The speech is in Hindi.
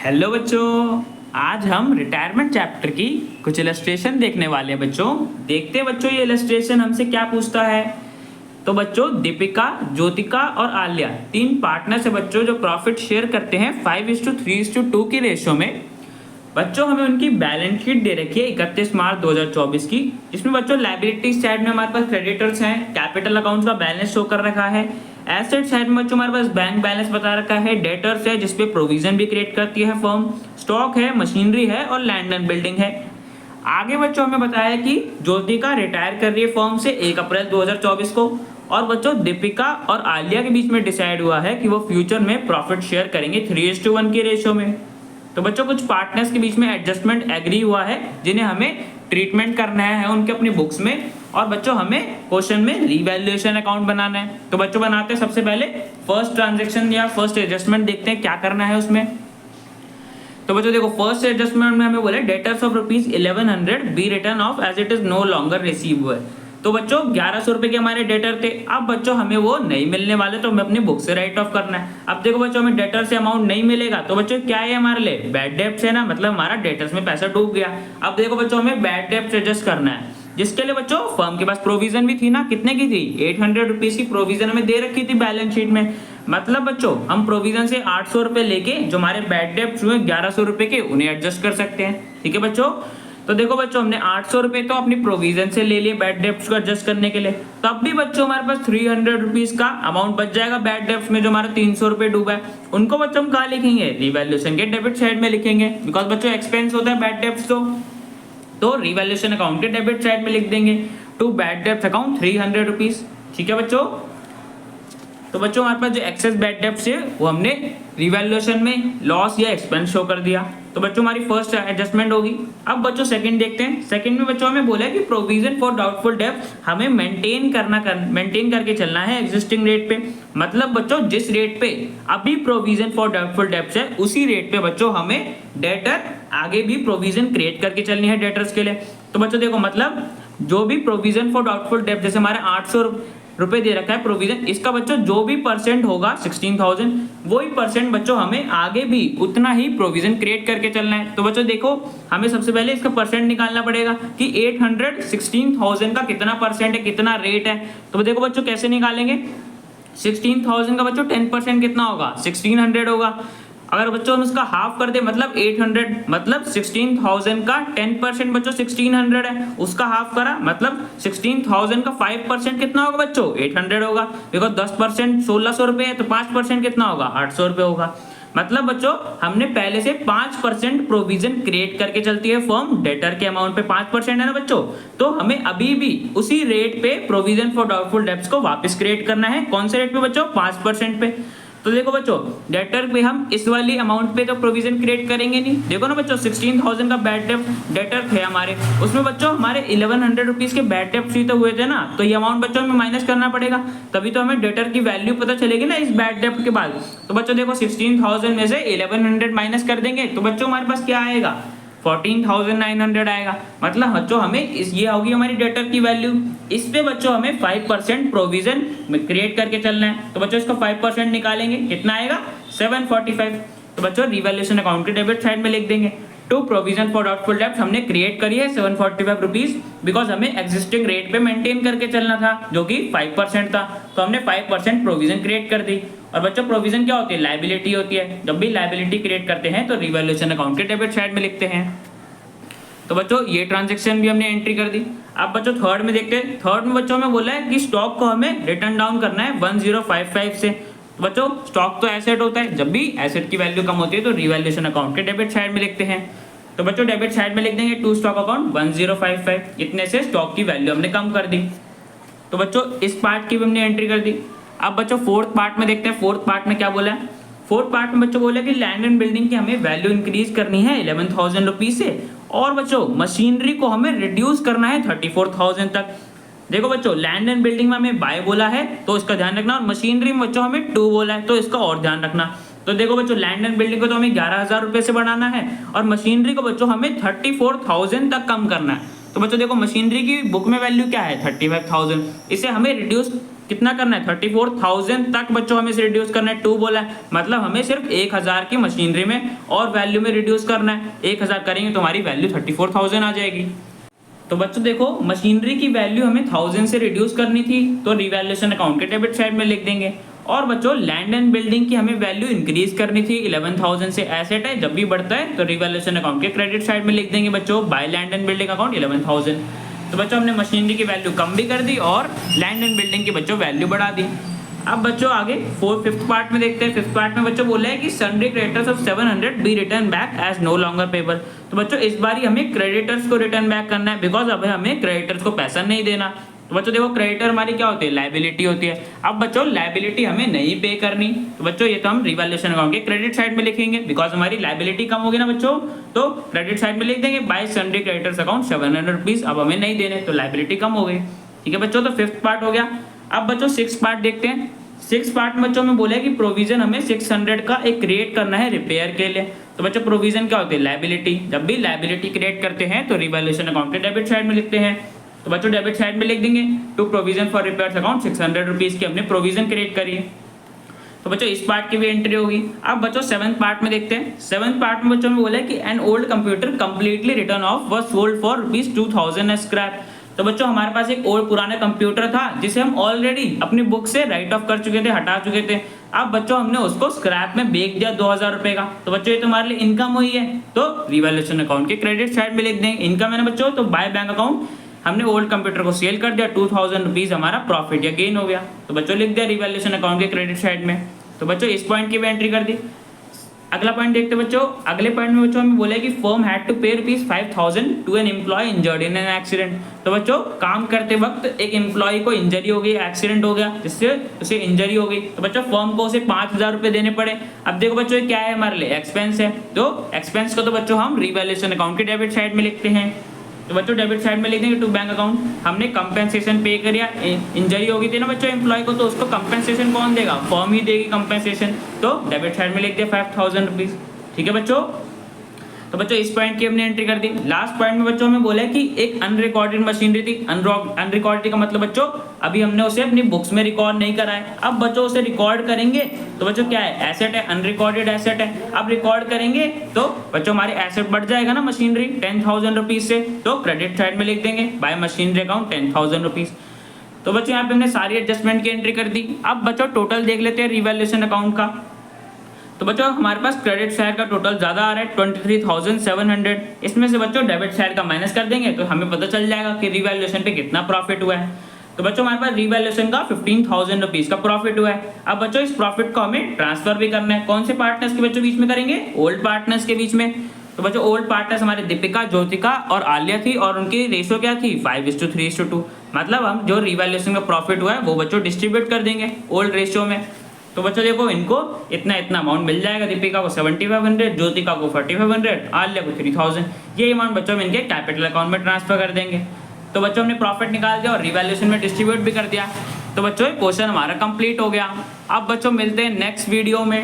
हेलो बच्चों, आज हम रिटायरमेंट चैप्टर की कुछ इलस्ट्रेशन देखने वाले हैं। बच्चों देखते हैं बच्चों ये इलस्ट्रेशन हमसे क्या पूछता है। तो बच्चों दीपिका, ज्योतिका और आलिया तीन पार्टनर्स है बच्चों जो प्रॉफिट शेयर करते हैं 5:3:2 की रेशियो में। बच्चों हमें उनकी बैलेंस शीट दे रखी है 31 मार्च 2024 की। इसमें बच्चों लायबिलिटी साइड में हमारे पास क्रेडिटर्स हैं, कैपिटल अकाउंट्स का बैलेंस शो कर रखा है। एसेट साइड में बच्चों हमारे पास बैंक बैलेंस बता रखा है, डेटर्स है जिसपे प्रोविजन भी क्रिएट करती है फर्म, स्टॉक है, मशीनरी है और लैंड एंड बिल्डिंग है। आगे बच्चों हमें बताया कि ज्योतिका रिटायर कर रही है फर्म से 1 अप्रैल 2024 को, और बच्चों दीपिका और आलिया के बीच में डिसाइड हुआ है कि वो फ्यूचर में प्रॉफिट शेयर करेंगे 3:1 की रेशियो में। तो बच्चों कुछ पार्टनर्स के बीच में एडजस्टमेंट एग्री हुआ है जिन्हें हमें ट्रीटमेंट करना है उनके अपनी बुक्स में, और बच्चों हमें क्वेश्चन में रीवैल्यूएशन अकाउंट बनाना है। तो बच्चों बनाते हैं सबसे पहले फर्स्ट ट्रांजैक्शन या फर्स्ट एडजस्टमेंट, देखते हैं क्या करना है उसमें। तो बच्चों देखो फर्स्ट एडजस्टमेंट में हमें बोला debtors of ₹1100 be written off as it is no longer receivable. तो बच्चों 1100 रुपए के हमारे डेटर थे, अब बच्चों हमें वो नहीं मिलने वाले तो हमें अपनी बुक से राइट ऑफ करना है। अब देखो बच्चों हमें डेटर से अमाउंट नहीं मिलेगा तो बच्चों क्या है हमारे लिए बैड डेब्ट्स है ना, मतलब हमारा डेटर्स में पैसा डूब गया। अब देखो बच्चों हमें बैड डेब्ट्स एडजस्ट करना है, जिसके लिए बच्चों फर्म के पास प्रोविजन भी थी ना, कितने की थी 800 रुपीज की प्रोविजन हमें दे रखी थी बैलेंस शीट में। मतलब बच्चों हम प्रोविजन से 800 रुपए लेके जो हमारे बैड डेब्ट्स हुए 1100 रुपए के उन्हें एडजस्ट कर सकते हैं। ठीक है बच्चों, तो देखो बच्चों हमने 800 रुपए तो अपनी प्रोविजन से ले लिए बैड डेब्ट्स को एडजस्ट करने के लिए, तब भी बच्चों हमारे पास 300 रुपीज का अमाउंट बच जाएगा बैड डेब्ट्स में जो हमारा 300 रुपए डूबा है। उनको बच्चों हम कहाँ लिखेंगे, रिवैल्यूएशन के डेबिट साइड में लिखेंगे, बिकॉज बच्चों एक्सपेंस होता है बैड डेब्ट्स तो रिवैल्यूएशन अकाउंट के डेबिट साइड में लिख देंगे to bad debts account 300 rupees. ठीक है बच्चों, तो बच्चों हमारे पास जो एक्सेस बैड डेब्ट्स है वो हमने रिवैल्यूएशन में लॉस या एक्सपेंस शो कर दिया। तो बच्चों हमारी फर्स्ट एडजस्टमेंट होगी। अब बच्चों सेकंड देखते हैं। सेकंड में बच्चों हमें बोला है कि प्रोविजन फॉर डाउटफुल डेब्ट्स हमें मेंटेन करके चलना है एग्जिस्टिंग रेट पे। मतलब बच्चों जिस रेट पे अभी प्रोविजन फॉर डाउटफुल डेब्ट्स है उसी रेट पे बच्चों हमें डेटर आगे भी प्रोविजन क्रिएट करके चलनी है डेटर्स के लिए। तो बच्चों देखो मतलब जो भी प्रोविजन फॉर डाउटफुल डेब्ट जैसे हमारे 800 रुपए दे रखा है प्रोविजन, इसका बच्चों जो भी परसेंट होगा 16,000 वही परसेंट बच्चों हमें आगे भी उतना ही प्रोविजन क्रिएट करके चलना है। तो बच्चों देखो हमें सबसे पहले इसका परसेंट निकालना पड़ेगा कि 816,000 का कितना परसेंट है, कितना रेट है। तो देखो बच्चों कैसे निकालेंगे, 16,000 का बच्चों 10% कितना होगा 1600 होगा। अगर बच्चों हम इसका हाफ कर दे मतलब 800, मतलब 16,000 का 10% बच्चों 1600 है, उसका हाफ करा मतलब 16,000 का 5% कितना होगा बच्चों 800 होगा, बिकॉज 10% 1600 रुपए है तो 5% कितना होगा 800 रुपए होगा। मतलब बच्चों हमने पहले से 5% प्रोविजन क्रिएट करके चलती है फर्म, डेटर के अमाउंट पे 5% है ना बच्चों, तो हमें अभी भी उसी रेट पे प्रोविजन फॉर डाउटफुल डेब्ट्स को वापस क्रिएट करना है। कौन से रेट पे बच्चों 5% पे। तो देखो बच्चों डेटर पे हम इस वाली अमाउंट पे तो प्रोविजन क्रिएट करेंगे नहीं। देखो ना बच्चों 16,000 का बैड डेटर थे हमारे, उसमें बच्चों हमारे 1100 रुपीज के बैड डेब्ट्स ही तो हुए थे ना, तो ये अमाउंट बच्चों हमें माइनस करना पड़ेगा, तभी तो हमें डेटर की वैल्यू पता चलेगी ना इस बैड डेब्ट के बाद। तो बच्चों देखो 16,000 में से 1100 माइनस कर देंगे तो बच्चों हमारे पास क्या आएगा 14,900 आएगा। मतलब बच्चों हमें ये होगी हमारी डेटर की वैल्यू, इस पे बच्चों हमें 5% प्रोविजन क्रिएट करके चलना है। तो बच्चों इसका 5% निकालेंगे कितना आएगा 745। तो बच्चों रिवैल्यूएशन अकाउंट के डेबिट साइड में लिख देंगे to provision for doubtful debts हमने क्रिएट करी है 745 रुपीज, बिकॉज हमें एग्जिस्टिंग रेट पे मेंटेन करके चलना था जो कि 5% था, तो हमने 5% प्रोविजन क्रिएट कर दी। और बच्चों प्रोविजन क्या होती है लायबिलिटी होती है, जब भी लायबिलिटी क्रिएट करते हैं तो रिवैल्यूएशन अकाउंट के डेबिट साइड में लिखते हैं। तो बच्चों ये ट्रांजैक्शन भी हमने एंट्री कर दी। अब बच्चों थर्ड में देखते हैं। थर्ड में बच्चों हमें बोला है कि स्टॉक को हमें रिटर्न डाउन करना है 1055 से। तो बच्चों स्टॉक तो एसेट होता है, जब भी एसेट की वैल्यू कम होती है तो रिवैल्यूएशन अकाउंट के डेबिट साइड में लिखते हैं। तो बच्चों डेबिट साइड में लिख देंगे टू स्टॉक अकाउंट 1055, इतने से स्टॉक की वैल्यू हमने कम कर दी। तो बच्चों इस पार्ट की भी हमने एंट्री कर दी। अब बच्चों फोर्थ पार्ट में देखते हैं। फोर्थ पार्ट में क्या बोला है, फोर्थ पार्ट में बच्चों बोला कि लैंड एंड बिल्डिंग की हमें वैल्यू इंक्रीज करनी है 11,000 रुपीज से, और बच्चों मशीनरी को हमें रिड्यूस करना है 34,000 तक। देखो बच्चों लैंड एंड बिल्डिंग में हमें बाय बोला है तो इसका ध्यान रखना, और मशीनरी में बच्चों हमें 2 बोला है तो इसका और ध्यान रखना। तो देखो बच्चों लैंड एंड बिल्डिंग को तो हमें 11,000 रुपए से बढ़ाना है, और मशीनरी को बच्चों हमें 34,000 तक कम करना है। तो बच्चों देखो मशीनरी की बुक में वैल्यू क्या है 35,000, इसे हमें रिड्यूस कितना करना है 34,000 तक बच्चों हमें इसे रिड्यूस करना है। 2 बोला है, मतलब हमें सिर्फ 1000 की मशीनरी में और वैल्यू में रिड्यूस करना है। 1000 करेंगे तो हमारी वैल्यू 34,000 आ जाएगी। तो बच्चों देखो मशीनरी की वैल्यू हमें 1000 से रिड्यूस करनी थी, तो रिवैल्यूएशन अकाउंट के डेबिट साइड में लिख देंगे। और बच्चों लैंड एंड बिल्डिंग की हमें वैल्यू इंक्रीज करनी थी, 11,000 से एसेट है, जब भी बढ़ता है तो रिवैल्यूएशन अकाउंट के क्रेडिट साइड में लिख देंगे बच्चों, by land and building account 11,000। तो बच्चों हमने मशीनरी की वैल्यू कम भी कर दी और लैंड एंड बिल्डिंग की बच्चों वैल्यू बढ़ा दी। अब बच्चों आगे फिफ्थ पार्ट में देखते हैं। फिफ्थ पार्ट में बच्चों बोला है कि sundry creditors of 700 be written back as no longer payable. तो बच्चों इस बार ही हमें क्रेडिटर्स को रिटर्न बैक करना है, बिकॉज अब हमें क्रेडिटर्स को पैसा नहीं देना। तो बच्चों देखो क्रेडिटर हमारी क्या होती है, लायबिलिटी होती है। अब बच्चों लायबिलिटी हमें नहीं पे करनी, तो बच्चों ये तो हम रिवैल्यूएशन अकाउंट के क्रेडिट साइड में लिखेंगे, बिकॉज हमारी लायबिलिटी कम होगी ना बच्चों, तो क्रेडिट साइड में लिख देंगे bye sundry creditors account 700 rupees. अब हमें नहीं देने तो लायबिलिटी कम हो गई। ठीक है बच्चों, तो फिफ्थ पार्ट हो गया। अब बच्चों सिक्स पार्ट देखते हैं। सिक्स पार्ट में बच्चों में बोला है कि प्रोविजन हमें 600 का एक क्रिएट करना है रिपेयर के लिए। तो बच्चों प्रोविजन क्या होती है, लायबिलिटी। जब भी लायबिलिटी क्रिएट करते हैं तो रिवैल्यूएशन अकाउंट के डेबिट साइड में लिखते हैं। तो बच्चों डेबिट साइड में लिख देंगे to provision for repairs account 600 rupees की हमने प्रोविजन क्रिएट करी है। तो बच्चों इस पार्ट की भी एंट्री होगी। अब बच्चों सेवंथ पार्ट में देखते हैं। सेवंथ पार्ट में बच्चों में बोला है कि an old computer completely written off was sold for ₹2000 as scrap. तो बच्चों हमारे पास एक और पुराना कंप्यूटर था जिसे हम ऑलरेडी अपनी बुक से राइट ऑफ कर चुके थे, हटा चुके थे। अब बच्चों हमने उसको स्क्रैप में बेच दिया 2000 रुपए का। तो बच्चों ये तुम्हारे लिए इनकम हुई है, तो रिवैल्यूएशन अकाउंट के क्रेडिट साइड में लिख देंगे इनकम है ना बच्चों। तो बाय बैंक अकाउंट हमने ओल्ड कंप्यूटर को सेल कर दिया, 2000 रुपीज हमारा प्रॉफिट या गेन हो गया। तो बच्चों लिख दिया रिवैल्यूएशन अकाउंट के क्रेडिट साइड में। तो बच्चों इस पॉइंट की भी एंट्री कर दी। अगला पॉइंट देखते बच्चों। अगले पॉइंट में बच्चों हमें बोला कि firm had to pay ₹5,000 to an employee injured in an accident. तो बच्चों काम करते वक्त एक एम्प्लॉय को इंजरी हो गई, एक्सीडेंट हो गया जिससे उसे इंजरी हो गई, तो बच्चों फर्म को उसे 5,000 रुपए देने पड़े। अब देखो बच्चों ये क्या है, हमारे लिए एक्सपेंस है। तो एक्सपेंस को तो बच्चों हम रिवैल्यूएशन अकाउंट के डेबिट साइड में लिखते हैं। तो बच्चों डेबिट साइड में लिख देंगे टू बैंक अकाउंट। हमने कंपेंसेशन पे करिया, इंजरी हो गई थी ना बच्चों एम्प्लॉय को, तो उसको कंपेंसेशन कौन देगा, फर्म ही देगी कंपेंसेशन। तो डेबिट साइड में लिख दिया 5,000 रुपीज। ठीक है बच्चों, तो बच्चों इस पॉइंट की हमने एंट्री कर दी। लास्ट पॉइंट में बच्चों हमें बोला है कि एक अनरिकॉर्डेड मशीनरी थी। अनरिकॉर्डेड का मतलब बच्चों अभी हमने उसे अपनी बुक्स में रिकॉर्ड नहीं करा है, अब बच्चों उसे रिकॉर्ड करेंगे तो बच्चों क्या है, एसेट है, अनरिकॉर्डेड एसेट है। अब रिकॉर्ड करेंगे तो बच्चों हमारे एसेट बढ़ जाएगा ना मशीनरी 10,000 रुपीज से, तो क्रेडिट साइड में लिख देंगे बाय मशीनरी अकाउंट 10,000 रुपीज। तो बच्चों यहाँ पे हमने सारी एडजस्टमेंट की एंट्री कर दी। अब बच्चों टोटल देख लेते हैं रिवैल्यूएशन अकाउंट का। तो बच्चों हमारे पास क्रेडिट साइड का टोटल ज्यादा आ रहा है 23,700। इसमें से बच्चों डेबिट साइड का माइनस कर देंगे तो हमें पता चल जाएगा कि रिवैल्यूएशन पे कितना प्रॉफिट हुआ है। तो बच्चों हमारे पास रिवैल्यूएशन का 15,000 रुपीज का प्रॉफिट हुआ है। अब बच्चों इस प्रॉफिट को हमें ट्रांसफर भी करना है। कौन से पार्टनर्स के बच्चों बीच में करेंगे, ओल्ड पार्टनर्स के बीच में। तो बच्चों ओल्ड पार्टनर्स हमारे दीपिका, ज्योतिका और आलिया थी, और उनकी रेशो क्या थी 5:3:2। मतलब हम जो रिवैल्यूएशन का प्रॉफिट हुआ है वो बच्चों डिस्ट्रीब्यूट कर देंगे ओल्ड रेशियो में। तो बच्चों देखो इनको इतना अमाउंट मिल जाएगा, दीपिका को 7,500, ज्योतिका को 4,500, आलिया को 3,000। ये अमाउंट बच्चों में इनके कैपिटल अकाउंट में ट्रांसफर कर देंगे। तो बच्चों हमने प्रॉफिट निकाल दिया और रिवैल्यूएशन में डिस्ट्रीब्यूट भी कर दिया। तो बच्चों क्वेश्चन हमारा कंप्लीट हो गया। अब बच्चों मिलते हैं नेक्स्ट वीडियो में।